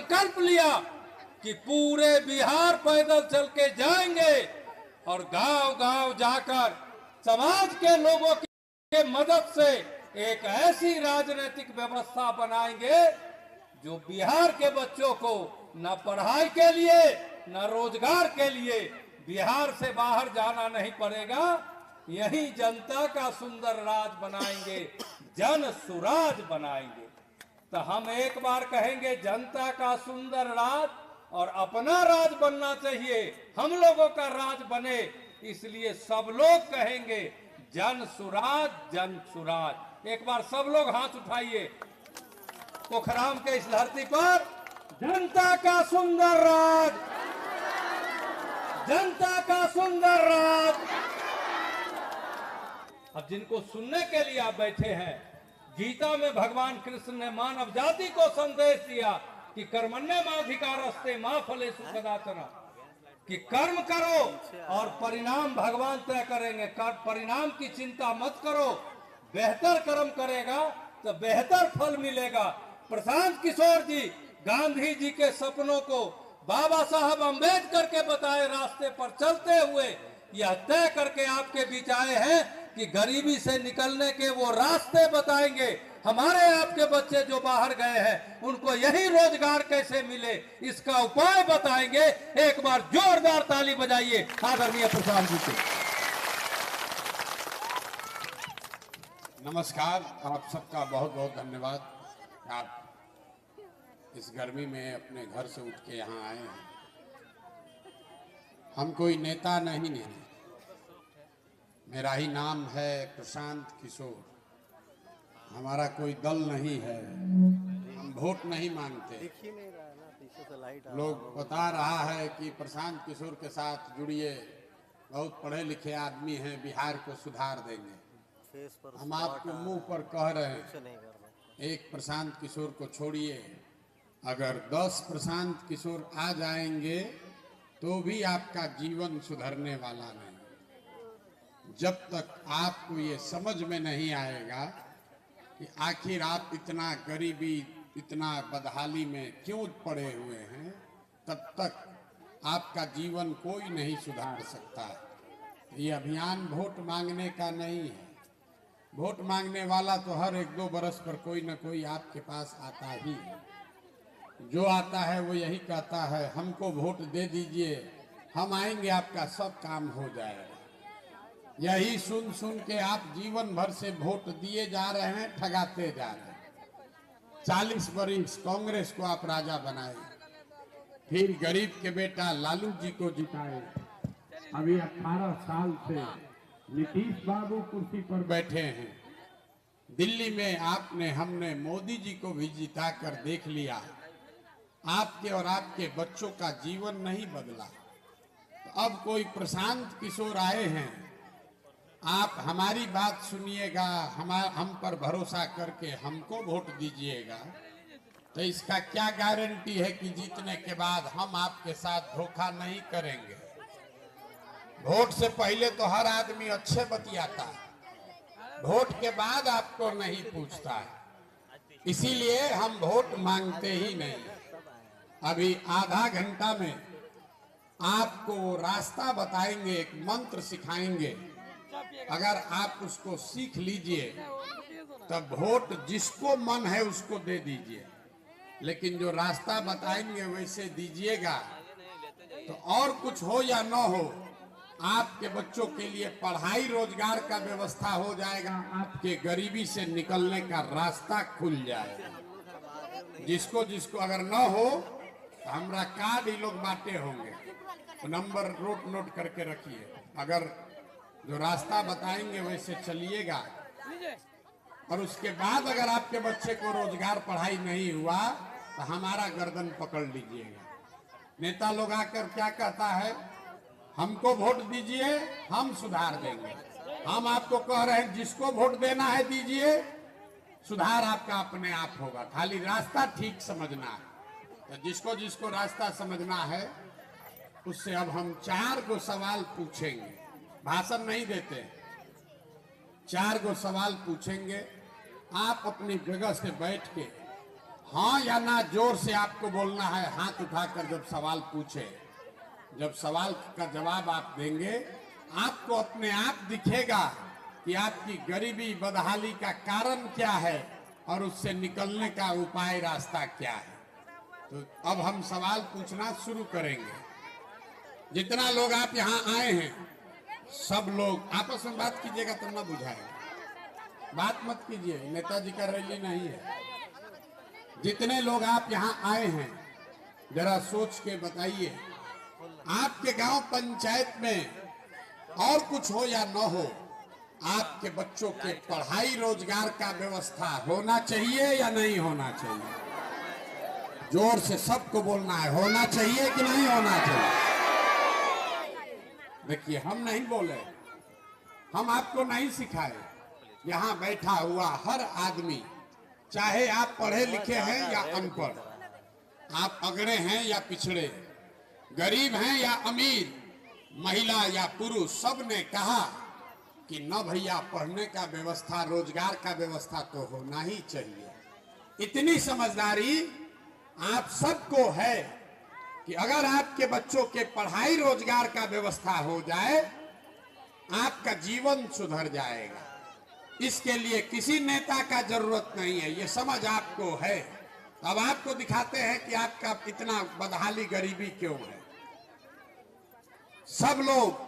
संकल्प लिया कि पूरे बिहार पैदल चल के जाएंगे और गांव-गांव जाकर समाज के लोगों की मदद से एक ऐसी राजनीतिक व्यवस्था बनाएंगे जो बिहार के बच्चों को न पढ़ाई के लिए न रोजगार के लिए बिहार से बाहर जाना नहीं पड़ेगा। यही जनता का सुंदर राज बनाएंगे, जन सुराज बनाएंगे। तो हम एक बार कहेंगे जनता का सुंदर राज और अपना राज बनना चाहिए, हम लोगों का राज बने, इसलिए सब लोग कहेंगे जन सुराज जन सुराज। एक बार सब लोग हाथ उठाइए। पोखराम के इस धरती पर जनता का सुंदर राज, जनता का सुंदर राज। अब जिनको सुनने के लिए आप बैठे हैं, गीता में भगवान कृष्ण ने मानव जाति को संदेश दिया कि कर्मण्येवाधिकारस्ते मा फलेषु कदाचन, कि कर्म करो और परिणाम भगवान तय करेंगे। परिणाम की चिंता मत करो, बेहतर कर्म करेगा तो बेहतर फल मिलेगा। प्रशांत किशोर जी गांधी जी के सपनों को बाबा साहब अम्बेडकर के बताए रास्ते पर चलते हुए यह तय करके आपके बीच आए हैं कि गरीबी से निकलने के वो रास्ते बताएंगे। हमारे आपके बच्चे जो बाहर गए हैं उनको यही रोजगार कैसे मिले, इसका उपाय बताएंगे। एक बार जोरदार ताली बजाइए आदरणीय प्रशांत जी को। नमस्कार, आप सबका बहुत बहुत धन्यवाद। आप इस गर्मी में अपने घर से उठ के यहाँ आए हैं। हम कोई नेता नहीं हैं, मेरा ही नाम है प्रशांत किशोर। हमारा कोई दल नहीं है, हम वोट नहीं मांगते। लोग बता रहा है कि प्रशांत किशोर के साथ जुड़िए, बहुत पढ़े लिखे आदमी हैं, बिहार को सुधार देंगे। हम आपको मुंह पर कह रहे हैं, एक प्रशांत किशोर को छोड़िए, अगर 10 प्रशांत किशोर आ जाएंगे तो भी आपका जीवन सुधरने वाला नहीं। जब तक आपको ये समझ में नहीं आएगा कि आखिर आप इतना गरीबी, इतना बदहाली में क्यों पड़े हुए हैं, तब तक आपका जीवन कोई नहीं सुधार सकता। ये अभियान वोट मांगने का नहीं है। वोट मांगने वाला तो हर 1-2 बरस पर कोई न कोई आपके पास आता ही है। जो आता है वो यही कहता है, हमको वोट दे दीजिए, हम आएंगे, आपका सब काम हो जाएगा। यही सुन सुन के आप जीवन भर से वोट दिए जा रहे हैं, ठगाते जा रहे हैं। 40 वर्ष कांग्रेस को आप राजा बनाए, फिर गरीब के बेटा लालू जी को जिताए। अभी 18 साल से नीतीश बाबू कुर्सी पर बैठे हैं। दिल्ली में आपने, हमने मोदी जी को भी जिता कर देख लिया। आपके और आपके बच्चों का जीवन नहीं बदला। तो अब कोई प्रशांत किशोर आए हैं, आप हमारी बात सुनिएगा, हम पर भरोसा करके हमको वोट दीजिएगा, तो इसका क्या गारंटी है कि जीतने के बाद हम आपके साथ धोखा नहीं करेंगे। वोट से पहले तो हर आदमी अच्छे बतियाता है, वोट के बाद आपको नहीं पूछता है। इसीलिए हम वोट मांगते ही नहीं। अभी आधा घंटा में आपको रास्ता बताएंगे, एक मंत्र सिखाएंगे। अगर आप उसको सीख लीजिए तब वोट जिसको मन है उसको दे दीजिए, लेकिन जो रास्ता बताएंगे वैसे दीजिएगा। तो और कुछ हो या न हो, आपके बच्चों के लिए पढ़ाई रोजगार का व्यवस्था हो जाएगा, आपके गरीबी से निकलने का रास्ता खुल जाएगा। जिसको जिसको अगर न हो तो हमारा कार्ड ही लोग बांटे होंगे, तो नंबर नोट करके रखिए। अगर जो रास्ता बताएंगे वैसे चलिएगा, और उसके बाद अगर आपके बच्चे को रोजगार पढ़ाई नहीं हुआ तो हमारा गर्दन पकड़ लीजिएगा। नेता लोग आकर क्या कहता है, हमको वोट दीजिए, हम सुधार देंगे। हम आपको कह रहे हैं जिसको वोट देना है दीजिए, सुधार आपका अपने आप होगा, खाली रास्ता ठीक समझना है। तो जिसको जिसको रास्ता समझना है उससे अब हम 4 गो सवाल पूछेंगे, भाषण नहीं देते, 4 गो सवाल पूछेंगे। आप अपनी जगह से बैठ के हाँ या ना जोर से आपको बोलना है, हाथ उठाकर जब सवाल पूछे। जब सवाल का जवाब आप देंगे, आपको अपने आप दिखेगा कि आपकी गरीबी बदहाली का कारण क्या है और उससे निकलने का उपाय रास्ता क्या है। तो अब हम सवाल पूछना शुरू करेंगे। जितना लोग आप यहाँ आए हैं, सब लोग आपस में बात कीजिएगा तब ना बुझाएगा। बात मत कीजिए, नेताजी का रैली नहीं है। जितने लोग आप यहाँ आए हैं, जरा सोच के बताइए, आपके गांव पंचायत में और कुछ हो या न हो, आपके बच्चों के पढ़ाई रोजगार का व्यवस्था होना चाहिए या नहीं होना चाहिए? जोर से सबको बोलना है, होना चाहिए कि नहीं होना चाहिए? देखिए, हम नहीं बोले, हम आपको नहीं सिखाए। यहाँ बैठा हुआ हर आदमी, चाहे आप पढ़े लिखे हैं या अनपढ़, आप अगड़े हैं या पिछड़े, गरीब हैं या अमीर, महिला या पुरुष, सब ने कहा कि न भैया, पढ़ने का व्यवस्था, रोजगार का व्यवस्था तो होना ही चाहिए। इतनी समझदारी आप सबको है कि अगर आपके बच्चों के पढ़ाई रोजगार का व्यवस्था हो जाए, आपका जीवन सुधर जाएगा। इसके लिए किसी नेता का जरूरत नहीं है, ये समझ आपको है। अब आपको दिखाते हैं कि आपका इतना बदहाली गरीबी क्यों है। सब लोग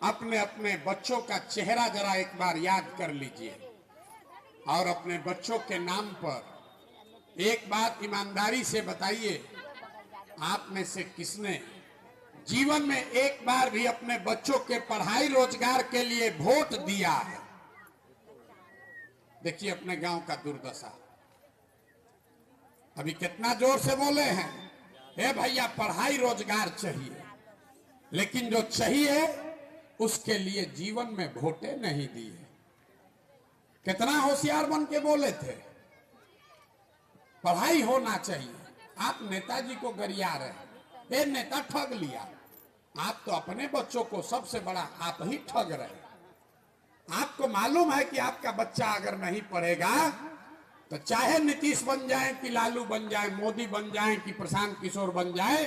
अपने अपने बच्चों का चेहरा जरा एक बार याद कर लीजिए और अपने बच्चों के नाम पर एक बात ईमानदारी से बताइए, आप में से किसने जीवन में एक बार भी अपने बच्चों के पढ़ाई रोजगार के लिए वोट दिया है? देखिए अपने गांव का दुर्दशा। अभी कितना जोर से बोले हैं, हे भैया पढ़ाई रोजगार चाहिए, लेकिन जो चाहिए उसके लिए जीवन में वोटें नहीं दी है। कितना होशियार बन के बोले थे, पढ़ाई होना चाहिए। आप नेताजी को गरिया रहे, ये नेता ठग लिया। आप तो अपने बच्चों को सबसे बड़ा आप ही ठग रहे। आपको मालूम है कि आपका बच्चा अगर नहीं पढ़ेगा तो चाहे नीतीश बन जाए कि लालू बन जाए, मोदी बन जाए कि प्रशांत किशोर बन जाए,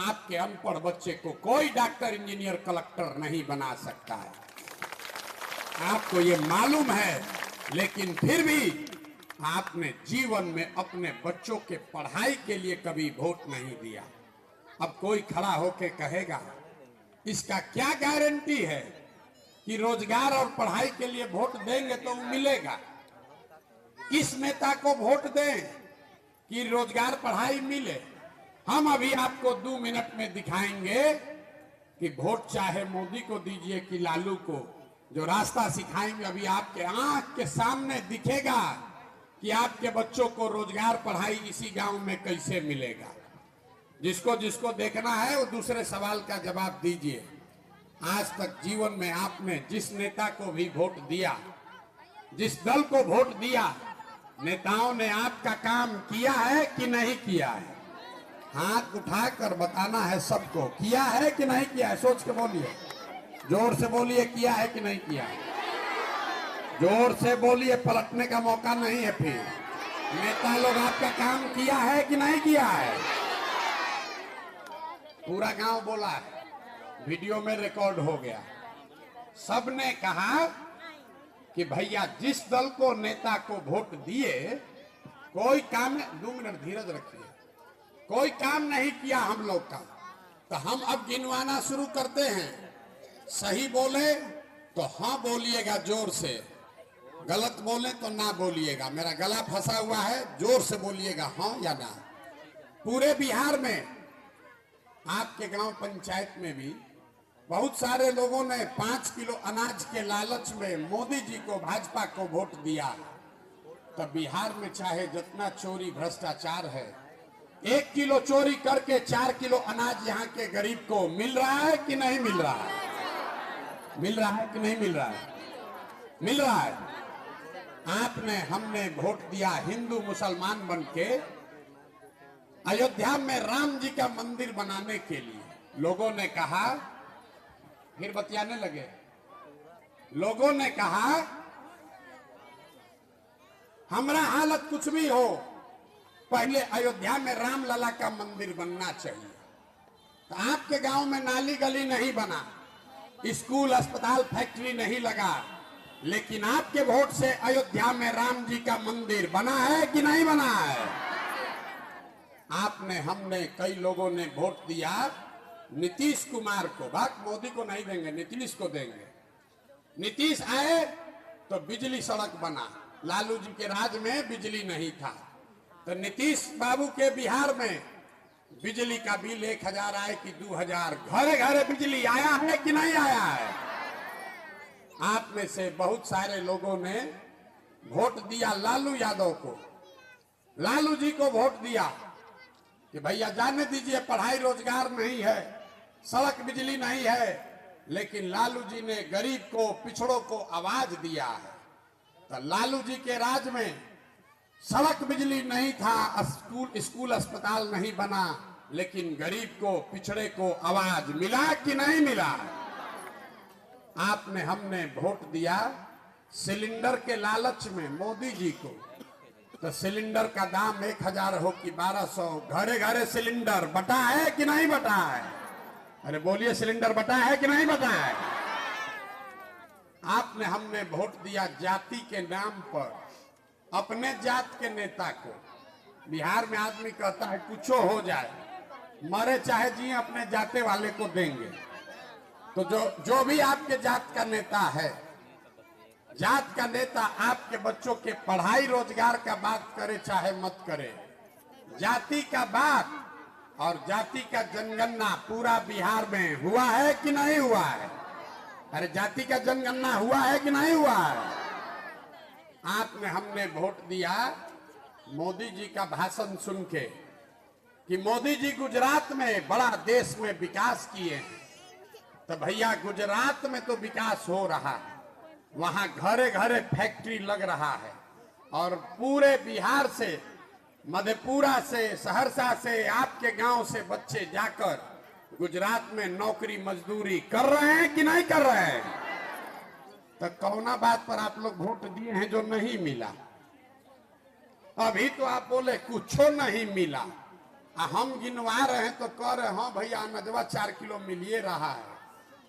आपके अनपढ़ बच्चे को कोई डॉक्टर, इंजीनियर, कलेक्टर नहीं बना सकता है। आपको ये मालूम है, लेकिन फिर भी आपने जीवन में अपने बच्चों के पढ़ाई के लिए कभी वोट नहीं दिया। अब कोई खड़ा होके कहेगा, इसका क्या गारंटी है कि रोजगार और पढ़ाई के लिए वोट देंगे तो मिलेगा? किस नेता को वोट दें कि रोजगार पढ़ाई मिले? हम अभी आपको 2 मिनट में दिखाएंगे कि वोट चाहे मोदी को दीजिए कि लालू को, जो रास्ता सिखाएंगे अभी आपके आंख के सामने दिखेगा कि आपके बच्चों को रोजगार पढ़ाई इसी गांव में कैसे मिलेगा। जिसको जिसको देखना है वो दूसरे सवाल का जवाब दीजिए। आज तक जीवन में आपने जिस नेता को भी वोट दिया, जिस दल को वोट दिया, नेताओं ने आपका काम किया है कि नहीं किया है? हाथ उठाकर बताना है सबको, किया है कि नहीं किया है? सोच के बोलिए, जोर से बोलिए, किया है कि नहीं किया है? जोर से बोलिए, पलटने का मौका नहीं है। फिर नेता लोग आपका काम किया है कि नहीं किया है? पूरा गांव बोला है, वीडियो में रिकॉर्ड हो गया। सबने कहा कि भैया जिस दल को, नेता को वोट दिए, कोई काम, 2 मिनट धीरज रखिए, कोई काम नहीं किया हम लोग का। तो हम अब गिनवाना शुरू करते हैं। सही बोले तो हाँ बोलिएगा जोर से, गलत बोले तो ना बोलिएगा। मेरा गला फंसा हुआ है, जोर से बोलिएगा हाँ या ना। पूरे बिहार में, आपके गांव पंचायत में भी बहुत सारे लोगों ने 5 किलो अनाज के लालच में मोदी जी को, भाजपा को वोट दिया। तब बिहार में चाहे जितना चोरी भ्रष्टाचार है, 1 किलो चोरी करके 4 किलो अनाज यहाँ के गरीब को मिल रहा है कि नहीं मिल रहा है? मिल रहा है कि नहीं मिल रहा है? मिल रहा है। आपने, हमने वोट दिया हिंदू मुसलमान बन के अयोध्या में राम जी का मंदिर बनाने के लिए। लोगों ने कहा, फिर बतियाने लगे, लोगों ने कहा हमारा हालत कुछ भी हो, पहले अयोध्या में रामलला का मंदिर बनना चाहिए। तो आपके गांव में नाली गली नहीं बना, स्कूल अस्पताल फैक्ट्री नहीं लगा, लेकिन आपके वोट से अयोध्या में राम जी का मंदिर बना है कि नहीं बना है? आपने, हमने, कई लोगों ने वोट दिया नीतीश कुमार को। बात मोदी को नहीं देंगे, नीतीश को देंगे। नीतीश आए तो बिजली सड़क बना, लालू जी के राज में बिजली नहीं था। तो नीतीश बाबू के बिहार में बिजली का बिल 1000 आए कि 2000, घरे घरे बिजली आया है कि नहीं आया है? आप में से बहुत सारे लोगों ने वोट दिया लालू यादव को, लालू जी को वोट दिया कि भैया जाने दीजिए, पढ़ाई रोजगार नहीं है, सड़क बिजली नहीं है, लेकिन लालू जी ने गरीब को, पिछड़ों को आवाज दिया है। तो लालू जी के राज में सड़क बिजली नहीं था, स्कूल अस्पताल नहीं बना, लेकिन गरीब को, पिछड़े को आवाज मिला कि नहीं मिला? आपने, हमने वोट दिया सिलेंडर के लालच में मोदी जी को। तो सिलेंडर का दाम 1000 हो कि 1200, घरे घरे सिलेंडर बटा है कि नहीं बटा है? अरे बोलिए, सिलेंडर बटा है कि नहीं बटा है? आपने, हमने वोट दिया जाति के नाम पर अपने जात के नेता को। बिहार में आदमी कहता है कुछो हो जाए, मरे चाहे जी, अपने जाते वाले को देंगे। तो जो भी आपके जात का नेता है, जात का नेता आपके बच्चों के पढ़ाई रोजगार का बात करे चाहे मत करे, जाति का बात और जाति का जनगणना पूरा बिहार में हुआ है कि नहीं हुआ है? अरे जाति का जनगणना हुआ है कि नहीं हुआ है? आपने, हमने वोट दिया मोदी जी का भाषण सुन के कि मोदी जी गुजरात में बड़ा देश में विकास किए हैं। तो भैया, गुजरात में तो विकास हो रहा है, वहां घरे घरे फैक्ट्री लग रहा है, और पूरे बिहार से, मधेपुरा से, सहरसा से, आपके गांव से बच्चे जाकर गुजरात में नौकरी मजदूरी कर रहे हैं कि नहीं कर रहे हैं? तो कौना बात पर आप लोग वोट दिए हैं जो नहीं मिला? अभी तो आप बोले कुछो नहीं मिला, हम गिनवा रहे हैं तो कह रहे हाँ भैया अनजवा 4 किलो मिलिए रहा है,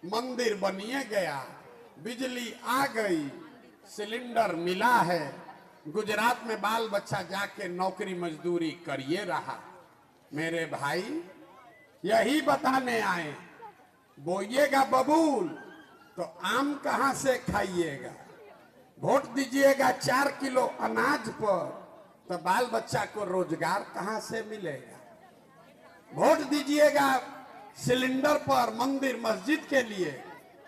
मंदिर बनिए गया, बिजली आ गई, सिलेंडर मिला है, गुजरात में बाल बच्चा जाके नौकरी मजदूरी करिए रहा। मेरे भाई, यही बताने आए, बोइएगा बबूल तो आम कहां से खाइएगा? वोट दीजिएगा 4 किलो अनाज पर तो बाल बच्चा को रोजगार कहां से मिलेगा? वोट दीजिएगा सिलेंडर पर, मंदिर मस्जिद के लिए,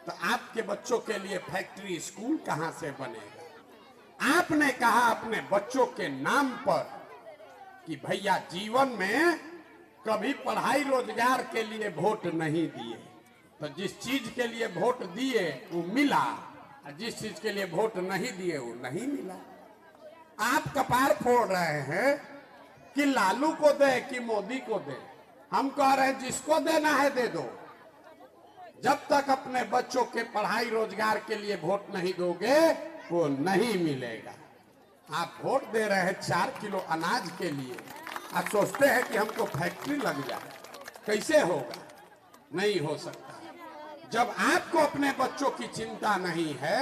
तो आपके बच्चों के लिए फैक्ट्री स्कूल कहां से बनेगा? आपने कहा अपने बच्चों के नाम पर कि भैया जीवन में कभी पढ़ाई रोजगार के लिए वोट नहीं दिए, तो जिस चीज के लिए वोट दिए वो मिला, और जिस चीज के लिए वोट नहीं दिए वो नहीं मिला। आप कपार फोड़ रहे हैं कि लालू को दे कि मोदी को दे। हम कह रहे हैं जिसको देना है दे दो, जब तक अपने बच्चों के पढ़ाई रोजगार के लिए वोट नहीं दोगे वो नहीं मिलेगा। आप वोट दे रहे हैं 4 किलो अनाज के लिए, आप सोचते हैं कि हमको फैक्ट्री लग जाए, कैसे होगा? नहीं हो सकता। जब आपको अपने बच्चों की चिंता नहीं है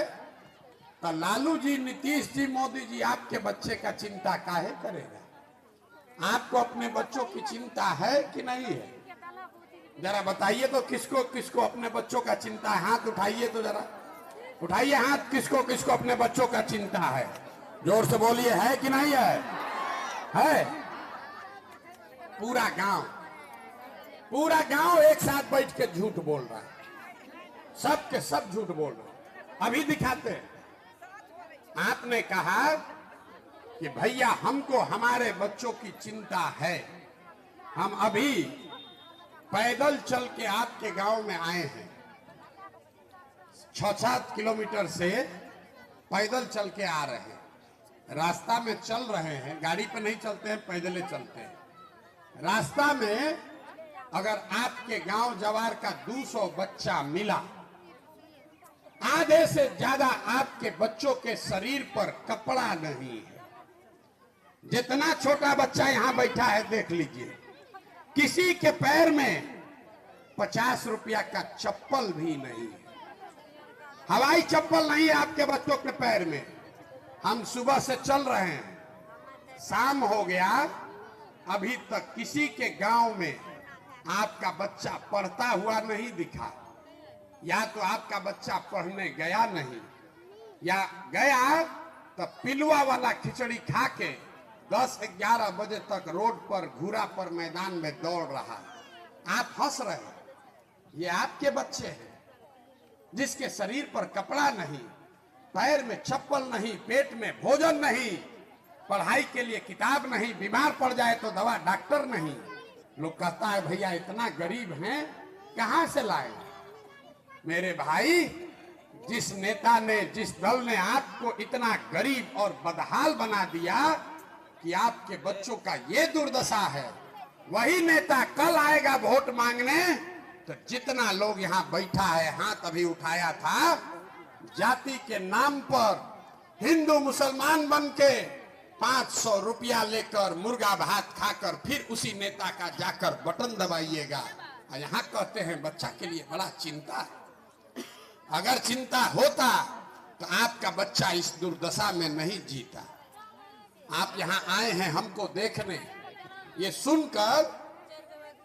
तो लालू जी, नीतीश जी, मोदी जी आपके बच्चे का चिंता काहे करेगा? आपको अपने बच्चों की चिंता है कि नहीं है? जरा बताइए तो, किसको किसको अपने बच्चों का चिंता है? हाथ उठाइए तो, जरा उठाइए हाथ, किसको किसको अपने बच्चों का चिंता है? जोर से बोलिए, है कि नहीं है? है। पूरा गांव एक साथ बैठ के झूठ बोल रहा है, सब के सब झूठ बोल रहे हैं। अभी दिखाते हैं। आपने कहा कि भैया हमको हमारे बच्चों की चिंता है, हम अभी पैदल चल के आपके गांव में आए हैं, 6-7 किलोमीटर से पैदल चल के आ रहे हैं, रास्ता में चल रहे हैं, गाड़ी पे नहीं चलते हैं, पैदल चलते हैं। रास्ता में अगर आपके गांव जवार का 200 बच्चा मिला, आधे से ज्यादा आपके बच्चों के शरीर पर कपड़ा नहीं है, जितना छोटा बच्चा यहां बैठा है देख लीजिए, किसी के पैर में 50 रुपया का चप्पल भी नहीं है, हवाई चप्पल नहीं है आपके बच्चों के पैर में। हम सुबह से चल रहे हैं, शाम हो गया, अभी तक किसी के गांव में आपका बच्चा पढ़ता हुआ नहीं दिखा। या तो आपका बच्चा पढ़ने गया नहीं, या गया तो पिलुआ वाला खिचड़ी खा के 10-11 बजे तक रोड पर घूरा पर मैदान में दौड़ रहा। आप हंस रहे हैं, ये आपके बच्चे हैं जिसके शरीर पर कपड़ा नहीं, पैर में चप्पल नहीं, पेट में भोजन नहीं, पढ़ाई के लिए किताब नहीं, बीमार पड़ जाए तो दवा डॉक्टर नहीं। लोग कहता है भैया इतना गरीब हैं, कहां से लाए? मेरे भाई, जिस नेता ने, जिस दल ने आपको इतना गरीब और बदहाल बना दिया कि आपके बच्चों का ये दुर्दशा है, वही नेता कल आएगा वोट मांगने तो जितना लोग यहां बैठा है, हाथ अभी उठाया था, जाति के नाम पर हिंदू मुसलमान बन के 500 रुपया लेकर मुर्गा भात खाकर फिर उसी नेता का जाकर बटन दबाइएगा। और यहां कहते हैं बच्चा के लिए बड़ा चिंता है। अगर चिंता होता तो आपका बच्चा इस दुर्दशा में नहीं जीता। आप यहां आए हैं हमको देखने, ये सुनकर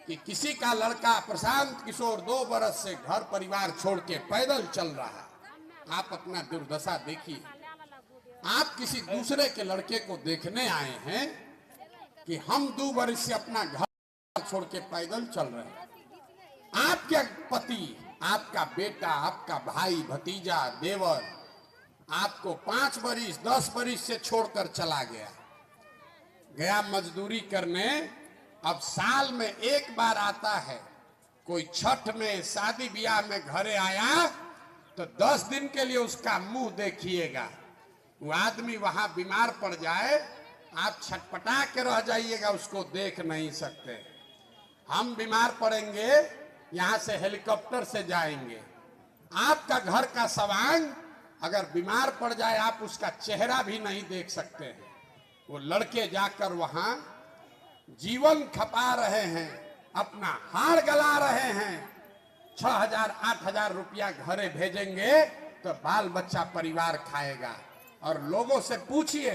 कि किसी का लड़का प्रशांत किशोर 2 बरस से घर परिवार छोड़ के पैदल चल रहा है। आप अपना दुर्दशा देखिए। आप किसी दूसरे के लड़के को देखने आए हैं कि हम 2 बरस से अपना घर छोड़ के पैदल चल रहे हैं। आपके पति, आपका बेटा, आपका भाई, भतीजा, देवर आपको 5 बरिस 10 बरिस से छोड़कर चला गया मजदूरी करने। अब साल में एक बार आता है, कोई छठ में, शादी ब्याह में घरे आया तो 10 दिन के लिए उसका मुंह देखिएगा। वो आदमी वहां बीमार पड़ जाए, आप छटपटा के रह जाइएगा, उसको देख नहीं सकते। हम बीमार पड़ेंगे, यहां से हेलीकॉप्टर से जाएंगे। आपका घर का सवांग अगर बीमार पड़ जाए, आप उसका चेहरा भी नहीं देख सकते हैं। वो लड़के जाकर वहां जीवन खपा रहे हैं, अपना हाड़ गला रहे हैं। 6,000-8,000 रुपया घरे भेजेंगे तो बाल बच्चा परिवार खाएगा। और लोगों से पूछिए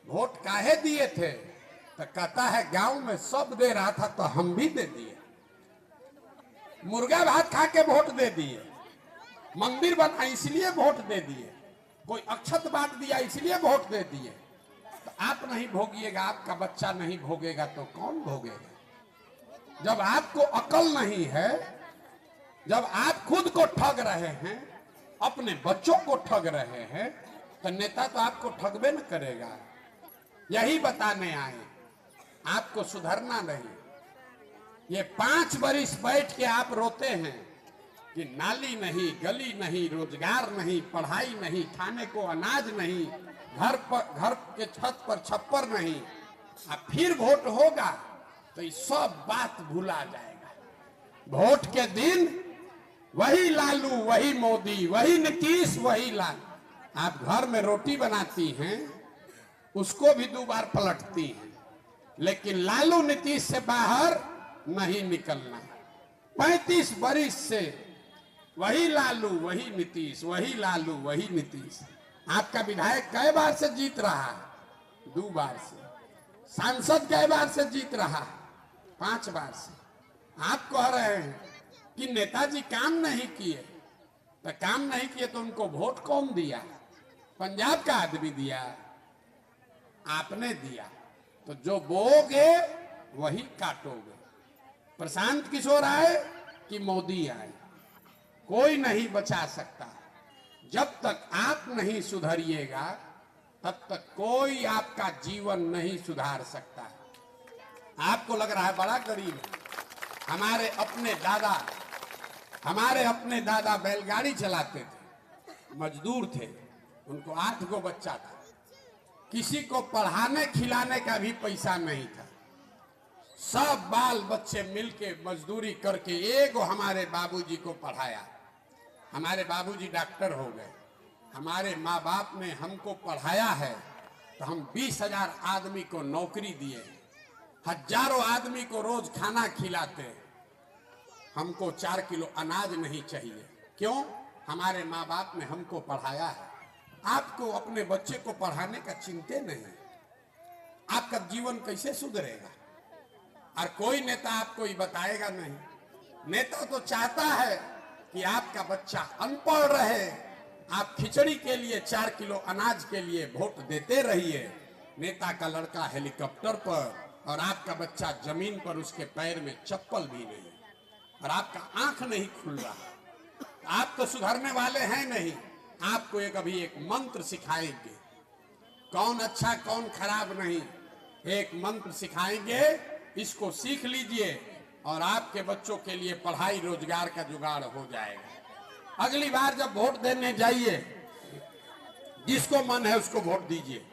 वोट काहे दिए थे, तो कहता है गांव में सब दे रहा था तो हम भी दे दिए। मुर्गा भात खा के वोट दे दिए, मंदिर बना इसलिए वोट दे दिए, कोई अक्षत बांट दिया इसलिए वोट दे दिए। तो आप नहीं भोगिएगा, आपका बच्चा नहीं भोगेगा तो कौन भोगेगा? जब आपको अकल नहीं है, जब आप खुद को ठग रहे हैं, अपने बच्चों को ठग रहे हैं, तो नेता तो आपको ठगबे न करेगा। यही बताने आए, आपको सुधरना नहीं। ये 5 बरिस बैठ के आप रोते हैं कि नाली नहीं, गली नहीं, रोजगार नहीं, पढ़ाई नहीं, खाने को अनाज नहीं, घर के छत पर छप्पर नहीं। अब फिर वोट होगा तो ये सब बात भुला जाएगा। वोट के दिन वही लालू, वही मोदी, वही नीतीश, वही लाल। आप घर में रोटी बनाती हैं, उसको भी 2 बार पलटती हैं, लेकिन लालू नीतीश से बाहर नहीं निकलना। 35 बरिस से वही लालू, वही नीतीश, वही लालू, वही नीतीश। आपका विधायक कई बार से जीत रहा है? 2 बार से। सांसद कई बार से जीत रहा है? 5 बार से। आप कह रहे हैं कि नेताजी काम नहीं किए, तो काम नहीं किए तो उनको वोट कौन दिया? पंजाब का आदमी दिया, आपने दिया। तो जो बोओगे वही काटोगे। प्रशांत किशोर आए कि मोदी आए, कोई नहीं बचा सकता। जब तक आप नहीं सुधरिएगा तब तक कोई आपका जीवन नहीं सुधार सकता। आपको लग रहा है बड़ा गरीब है। हमारे अपने दादा बैलगाड़ी चलाते थे, मजदूर थे, उनको 8 गो बच्चा था, किसी को पढ़ाने खिलाने का भी पैसा नहीं था। सब बाल बच्चे मिलके मजदूरी करके एगो हमारे बाबूजी को पढ़ाया। हमारे बाबूजी डॉक्टर हो गए। हमारे माँ बाप ने हमको पढ़ाया है, तो हम 20,000 आदमी को नौकरी दिए, हजारों आदमी को रोज खाना खिलाते। हमको 4 किलो अनाज नहीं चाहिए। क्यों? हमारे माँ बाप ने हमको पढ़ाया है। आपको अपने बच्चे को पढ़ाने का चिंता नहीं, आपका जीवन कैसे सुधरेगा? और कोई नेता आपको ये बताएगा नहीं। नेता तो चाहता है कि आपका बच्चा अनपढ़ रहे, आप खिचड़ी के लिए 4 किलो अनाज के लिए वोट देते रहिए। नेता का लड़का हेलीकॉप्टर पर और आपका बच्चा जमीन पर, उसके पैर में चप्पल भी नहीं, और आपका आंख नहीं खुल रहा। आप तो सुधरने वाले हैं नहीं। आपको अभी एक मंत्र सिखाएंगे, कौन अच्छा कौन खराब नहीं, एक मंत्र सिखाएंगे, इसको सीख लीजिए और आपके बच्चों के लिए पढ़ाई रोजगार का जुगाड़ हो जाएगा। अगली बार जब वोट देने जाइए, जिसको मन है उसको वोट दीजिए,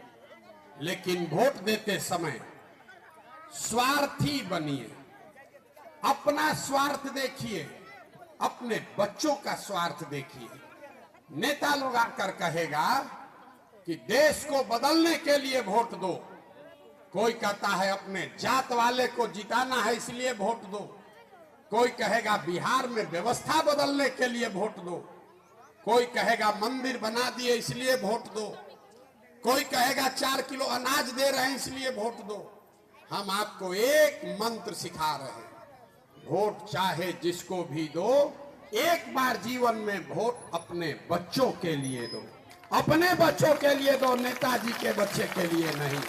लेकिन वोट देते समय स्वार्थी बनिए। अपना स्वार्थ देखिए, अपने बच्चों का स्वार्थ देखिए। नेता लोग आकर कहेगा कि देश को बदलने के लिए वोट दो। कोई कहता है अपने जात वाले को जिताना है इसलिए वोट दो। कोई कहेगा बिहार में व्यवस्था बदलने के लिए वोट दो। कोई कहेगा मंदिर बना दिए इसलिए वोट दो। कोई कहेगा 4 किलो अनाज दे रहे हैं इसलिए वोट दो। हम आपको एक मंत्र सिखा रहे हैं, वोट चाहे जिसको भी दो, एक बार जीवन में वोट अपने बच्चों के लिए दो। अपने बच्चों के लिए दो, नेताजी के बच्चे के लिए नहीं,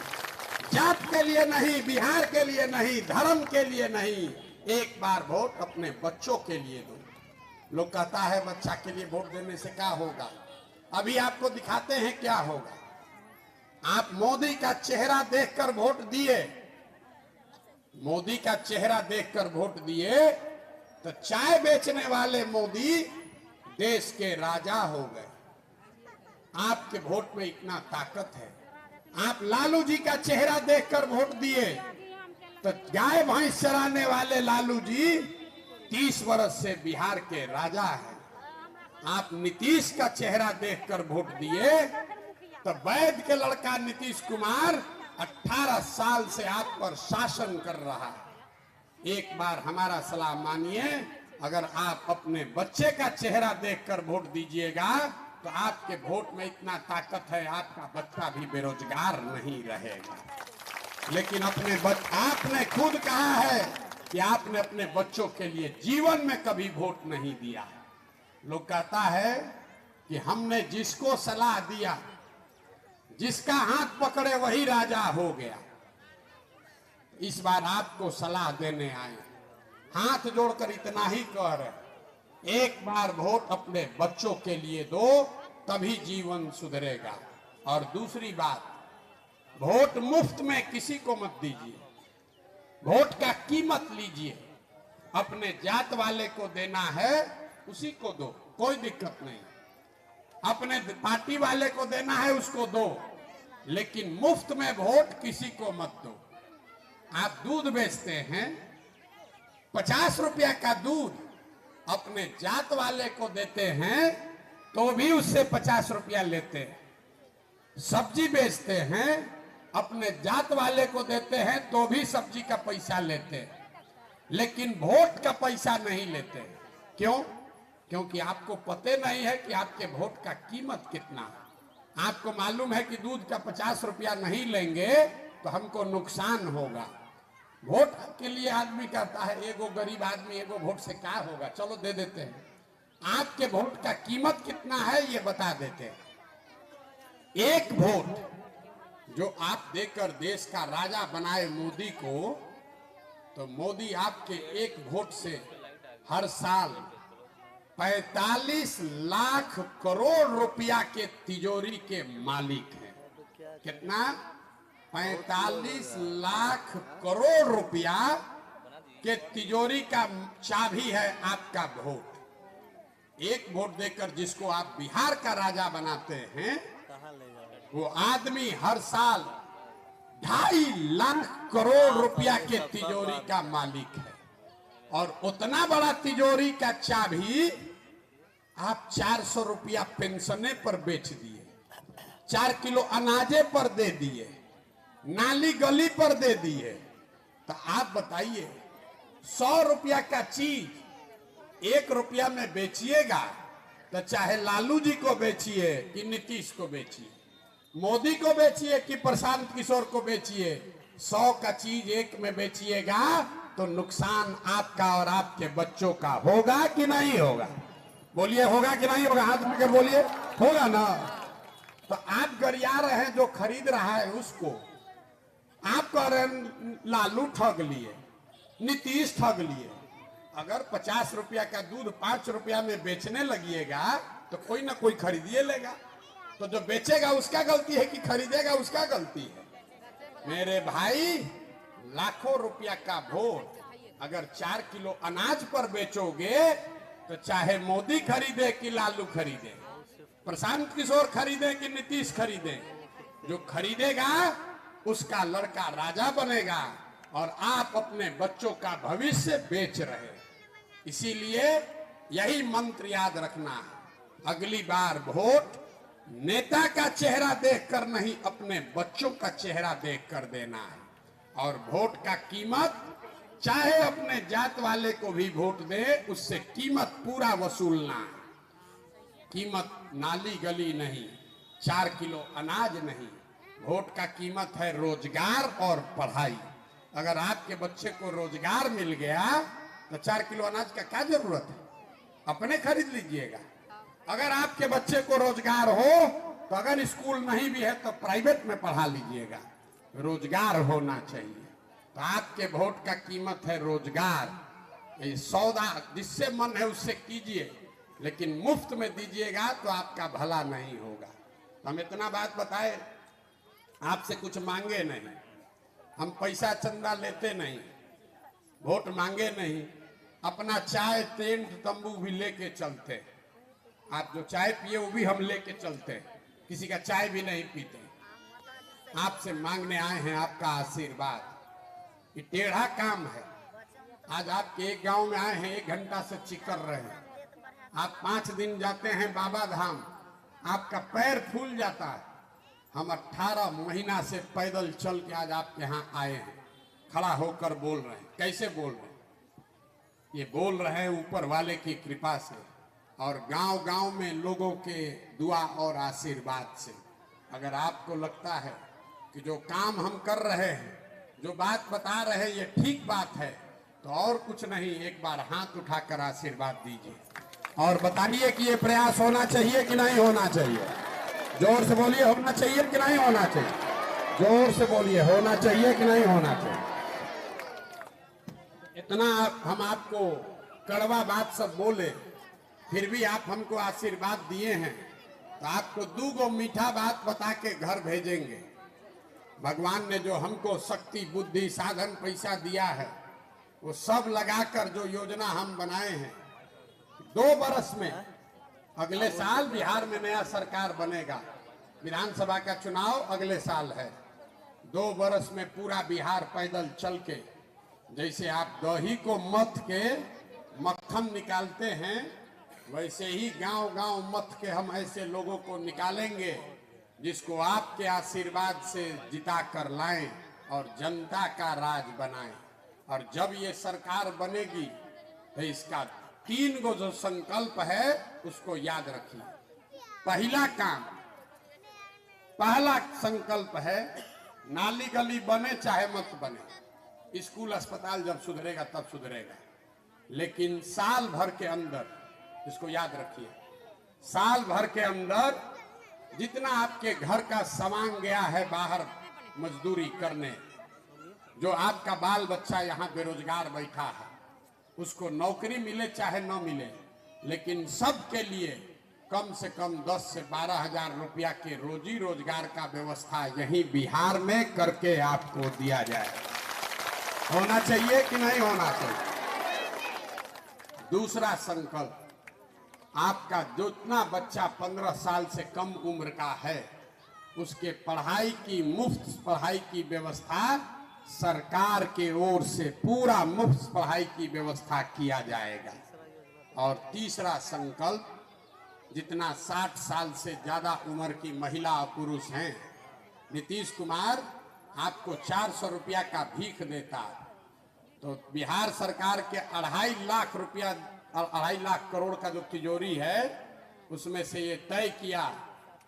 जात के लिए नहीं, बिहार के लिए नहीं, धर्म के लिए नहीं। एक बार वोट अपने बच्चों के लिए दो। लोग कहता है बच्चा के लिए वोट देने से क्या होगा? अभी आपको दिखाते हैं क्या होगा। आप मोदी का चेहरा देखकर वोट दिए, मोदी का चेहरा देखकर वोट दिए तो चाय बेचने वाले मोदी देश के राजा हो गए। आपके वोट में इतना ताकत है। आप लालू जी का चेहरा देखकर वोट दिए तो गाय भैंस चराने वाले लालू जी 30 वर्ष से बिहार के राजा हैं। आप नीतीश का चेहरा देखकर वोट दिए तो वैद्य के लड़का नीतीश कुमार 18 साल से आप पर शासन कर रहा है। एक बार हमारा सलाह मानिए, अगर आप अपने बच्चे का चेहरा देखकर वोट दीजिएगा तो आपके वोट में इतना ताकत है, आपका बच्चा भी बेरोजगार नहीं रहेगा। लेकिन आपने खुद कहा है कि आपने अपने बच्चों के लिए जीवन में कभी वोट नहीं दिया। लोग कहता है कि हमने जिसको सलाह दिया, जिसका हाथ पकड़े वही राजा हो गया। इस बार आपको सलाह देने आए, हाथ जोड़कर इतना ही कह रहे, एक बार वोट अपने बच्चों के लिए दो, तभी जीवन सुधरेगा। और दूसरी बात, वोट मुफ्त में किसी को मत दीजिए, वोट का कीमत लीजिए। अपने जात वाले को देना है उसी को दो, कोई दिक्कत नहीं। अपने पार्टी वाले को देना है उसको दो, लेकिन मुफ्त में वोट किसी को मत दो। आप दूध बेचते हैं, 50 रुपया का दूध अपने जात वाले को देते हैं तो भी उससे 50 रुपया लेते हैं। सब्जी बेचते हैं, अपने जात वाले को देते हैं तो भी सब्जी का पैसा लेते हैं, लेकिन वोट का पैसा नहीं लेते। क्यों? क्योंकि आपको पते नहीं है कि आपके वोट का कीमत कितना है। आपको मालूम है कि दूध का 50 रुपया नहीं लेंगे तो हमको नुकसान होगा। वोट के लिए आदमी कहता है, एगो गरीब आदमी एगो वोट से क्या होगा, चलो दे देते हैं। आपके वोट का कीमत कितना है ये बता देते हैं। एक वोट जो आप देकर देश का राजा बनाए मोदी को, तो मोदी आपके एक वोट से हर साल 45 लाख करोड़ रुपया के तिजोरी के मालिक हैं। कितना? 45 लाख करोड़ रुपया के तिजोरी का चाबी है आपका वोट। एक वोट देकर जिसको आप बिहार का राजा बनाते हैं, वो आदमी हर साल 2.5 लाख करोड़ रुपया के तिजोरी का मालिक है। और उतना बड़ा तिजोरी का चाबी आप 400 रुपया पेंशने पर बेच दिए। 4 किलो अनाजे पर दे दिए, नाली गली पर दे दिए, तो आप बताइए 100 रुपया का चीज 1 रुपया में बेचिएगा तो चाहे लालू जी को बेचिए कि नीतीश को बेचिए, मोदी को बेचिए कि प्रशांत किशोर को बेचिए, 100 का चीज 1 में बेचिएगा तो नुकसान आपका और आपके बच्चों का होगा कि नहीं होगा? बोलिए होगा कि नहीं होगा? हाथ में बोलिए, होगा ना? तो आप गरिया रहे हैं जो खरीद रहा है उसको, आप कह रहे हैं लालू ठग लिए, नीतीश ठग लिए। अगर 50 रुपया का दूध 5 रुपया में बेचने लगिएगा तो कोई ना कोई खरीदिए लेगा। तो जो बेचेगा उसका गलती है कि खरीदेगा उसका गलती है? मेरे भाई, लाखों रुपया का वोट अगर 4 किलो अनाज पर बेचोगे तो चाहे मोदी खरीदे कि लालू खरीदे, प्रशांत किशोर खरीदे कि नीतीश खरीदे, जो खरीदेगा उसका लड़का राजा बनेगा और आप अपने बच्चों का भविष्य बेच रहे। इसीलिए यही मंत्र याद रखना है, अगली बार वोट नेता का चेहरा देखकर नहीं, अपने बच्चों का चेहरा देखकर देना है। और वोट का कीमत चाहे अपने जात वाले को भी वोट दे, उससे कीमत पूरा वसूलना है। कीमत नाली गली नहीं, 4 किलो अनाज नहीं, वोट का कीमत है रोजगार और पढ़ाई। अगर आपके बच्चे को रोजगार मिल गया तो 4 किलो अनाज का क्या जरूरत है? अपने खरीद लीजिएगा। अगर आपके बच्चे को रोजगार हो तो अगर स्कूल नहीं भी है तो प्राइवेट में पढ़ा लीजिएगा। रोजगार होना चाहिए। तो आपके वोट का कीमत है रोजगार। ये सौदा जिससे मन है उससे कीजिए, लेकिन मुफ्त में दीजिएगा तो आपका भला नहीं होगा। हम इतना बात बताए, आपसे कुछ मांगे नहीं, हम पैसा चंदा लेते नहीं, वोट मांगे नहीं, अपना चाय टेंट तंबू भी लेके चलते। आप जो चाय पिए वो भी हम लेके चलते, किसी का चाय भी नहीं पीते। आपसे मांगने आए हैं आपका आशीर्वाद। ये टेढ़ा काम है। आज आपके एक गांव में आए हैं, 1 घंटा से चिकर रहे हैं। आप 5 दिन जाते हैं बाबा धाम, आपका पैर फूल जाता है। हम 18 महीना से पैदल चल के आज आपके यहाँ आए हैं, खड़ा होकर बोल रहे हैं। कैसे बोल रहे हैं? ये बोल रहे हैं ऊपर वाले की कृपा से और गांव-गांव में लोगों के दुआ और आशीर्वाद से। अगर आपको लगता है कि जो काम हम कर रहे हैं, जो बात बता रहे हैं, ये ठीक बात है, तो और कुछ नहीं, एक बार हाथ उठाकर आशीर्वाद दीजिए और बताइए कि ये प्रयास होना चाहिए कि नहीं होना चाहिए। जोर से बोलिए, होना चाहिए कि नहीं होना चाहिए? जोर से बोलिए, होना चाहिए कि नहीं होना चाहिए? इतना हम आपको कड़वा बात सब बोले, फिर भी आप हमको आशीर्वाद दिए हैं, तो आपको 2 मीठा बात बता के घर भेजेंगे। भगवान ने जो हमको शक्ति, बुद्धि, साधन, पैसा दिया है, वो सब लगाकर जो योजना हम बनाए हैं, 2 बरस में, अगले साल बिहार में नया सरकार बनेगा, विधानसभा का चुनाव अगले साल है। 2 बरस में पूरा बिहार पैदल चल के, जैसे आप दही को मथ के मक्खन निकालते हैं, वैसे ही गांव-गांव मथ के हम ऐसे लोगों को निकालेंगे जिसको आपके आशीर्वाद से जिता कर लाएं और जनता का राज बनाएं। और जब ये सरकार बनेगी तो इसका 3 गो जो संकल्प है उसको याद रखिए। पहला संकल्प है, नाली गली बने चाहे मत बने, स्कूल अस्पताल जब सुधरेगा तब सुधरेगा, लेकिन साल भर के अंदर, इसको याद रखिए, साल भर के अंदर जितना आपके घर का सामान गया है बाहर मजदूरी करने, जो आपका बाल बच्चा यहाँ बेरोजगार बैठा है, उसको नौकरी मिले चाहे न मिले, लेकिन सबके लिए कम से कम 10 से 12 हजार रुपया के रोजी रोजगार का व्यवस्था यहीं बिहार में करके आपको दिया जाए। होना चाहिए कि नहीं होना चाहिए? दूसरा संकल्प, आपका जितना बच्चा 15 साल से कम उम्र का है, उसके पढ़ाई की, मुफ्त पढ़ाई की व्यवस्था सरकार के ओर से, पूरा मुफ्त पढ़ाई की व्यवस्था किया जाएगा। और तीसरा संकल्प, जितना 60 साल से ज्यादा उम्र की महिला और पुरुष हैं, नीतीश कुमार आपको 400 रुपया का भीख देता, तो बिहार सरकार के 2.5 लाख रुपया, 2.5 लाख करोड़ का जो तिजोरी है, उसमें से ये तय किया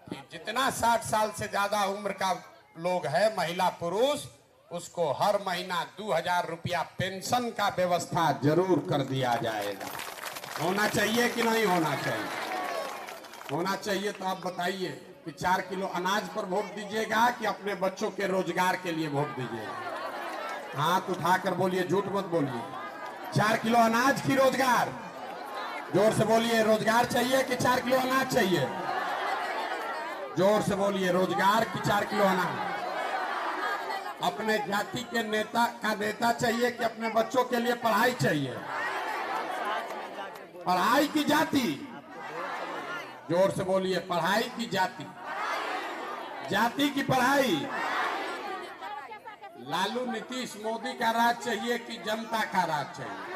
कि जितना 60 साल से ज्यादा उम्र का लोग है, महिला पुरुष, उसको हर महीना 2000 रुपया पेंशन का व्यवस्था जरूर कर दिया जाएगा। होना चाहिए कि नहीं होना चाहिए? होना चाहिए। तो आप बताइए कि 4 किलो अनाज पर वोट दीजिएगा कि अपने बच्चों के रोजगार के लिए वोट दीजिएगा? हाथ उठाकर बोलिए, झूठ मत बोलिए। 4 किलो अनाज की रोजगार? जोर से बोलिए, रोजगार चाहिए कि 4 किलो अनाज चाहिए? जोर से बोलिए, रोजगार की 4 किलो अनाज? अपने जाति के नेता का नेता चाहिए कि अपने बच्चों के लिए पढ़ाई चाहिए? पढ़ाई की जाति? जोर से बोलिए, पढ़ाई की जाति? जाति की पढ़ाई? लालू नीतीश मोदी का राज चाहिए कि जनता का राज चाहिए?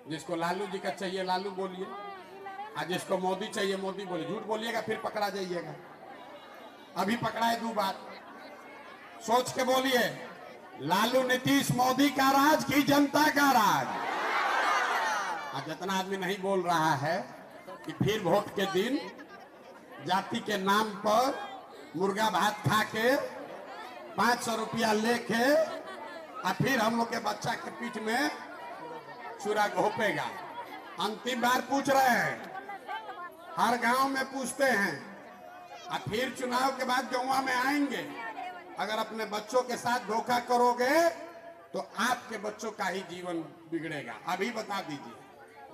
जिसको लालू जी का चाहिए लालू बोलिए, और जिसको मोदी चाहिए मोदी बोलिए। झूठ बोलिएगा फिर पकड़ा जाइएगा। अभी पकड़ाए 2 बात, सोच के बोलिए, लालू नीतीश मोदी का राज की जनता का राज? और जितना आदमी नहीं बोल रहा है कि फिर वोट के दिन जाति के नाम पर मुर्गा भात खा के 500 रुपया लेके और फिर हम लोग के बच्चा के पीठ में चूरा घोपेगा। अंतिम बार पूछ रहे हैं, हर गांव में पूछते हैं, और फिर चुनाव के बाद गांव में आएंगे। अगर अपने बच्चों के साथ धोखा करोगे तो आपके बच्चों का ही जीवन बिगड़ेगा। अभी बता दीजिए,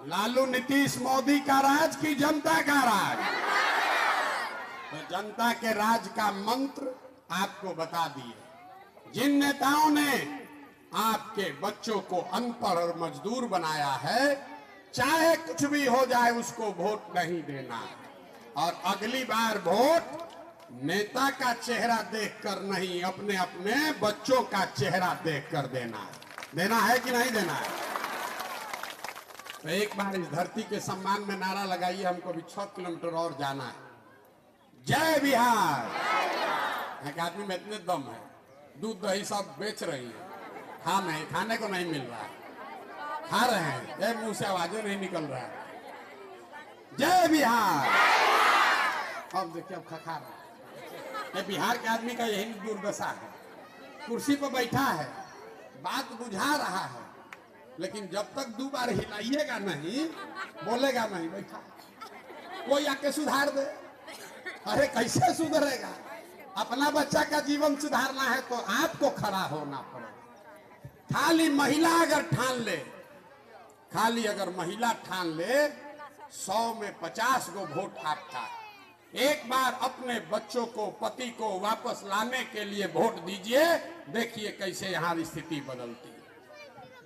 लालू नीतीश मोदी का राज की जनता का राज? तो जनता के राज का मंत्र आपको बता दिए। जिन नेताओं ने आपके बच्चों को अनपढ़ और मजदूर बनाया है, चाहे कुछ भी हो जाए उसको वोट नहीं देना, और अगली बार वोट नेता का चेहरा देखकर नहीं, अपने अपने बच्चों का चेहरा देखकर देना है। देना है कि नहीं देना है? तो एक बार इस धरती के सम्मान में नारा लगाइए, हमको भी 6 किलोमीटर और जाना है। जय बिहार। एक आदमी में इतने दम है, दूध दही सब बेच रही है, खाने को नहीं मिल रहा है, खा रहे हैं, ये मुंह से आवाजें नहीं निकल रहा है। जय बिहार। अब देखिए, अब खा रहा है। ये बिहार के आदमी का यही दुर्दशा है। कुर्सी पर बैठा है, बात बुझा रहा है, लेकिन जब तक 2 बार हिलाइएगा नहीं, बोलेगा नहीं, बैठा कोई आके सुधार दे। अरे कैसे सुधरेगा? अपना बच्चा का जीवन सुधारना है तो आपको खड़ा होना पड़ेगा। खाली महिला अगर ठान ले, खाली अगर महिला ठान ले, 100 में 50 गो वोट आपका। एक बार अपने बच्चों को, पति को वापस लाने के लिए वोट दीजिए, देखिए कैसे यहाँ स्थिति बदलती है।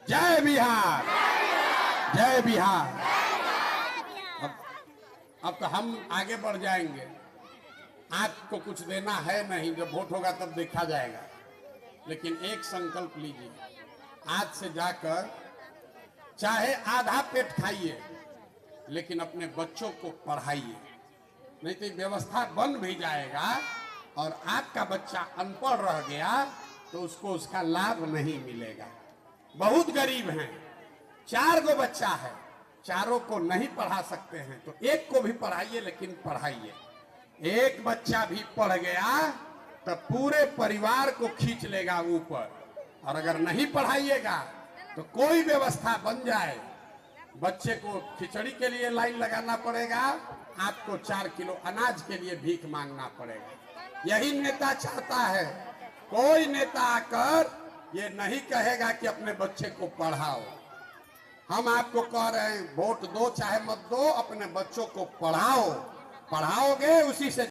जय बिहार। जय बिहार। अब तो हम आगे बढ़ जाएंगे। आपको कुछ देना है नहीं, जब वोट होगा तब देखा जाएगा। लेकिन एक संकल्प लीजिए, आज से जाकर चाहे आधा पेट खाइए, लेकिन अपने बच्चों को पढ़ाइए। नहीं तो व्यवस्था बन भी जाएगा और आपका बच्चा अनपढ़ रह गया तो उसको उसका लाभ नहीं मिलेगा। बहुत गरीब हैं, 4 गो बच्चा है, चारों को नहीं पढ़ा सकते हैं, तो एक को भी पढ़ाइए, लेकिन पढ़ाइए। एक बच्चा भी पढ़ गया तो पूरे परिवार को खींच लेगा ऊपर। और अगर नहीं पढ़ाइएगा तो कोई व्यवस्था बन जाए, बच्चे को खिचड़ी के लिए लाइन लगाना पड़ेगा, आपको 4 किलो अनाज के लिए भीख मांगना पड़ेगा। यही नेता चाहता है। कोई नेता आकर ये नहीं कहेगा कि अपने बच्चे को पढ़ाओ। हम आपको कह रहे हैं, वोट दो चाहे मत दो, अपने बच्चों को पढ़ाओ। पढ़ाओगे उसी से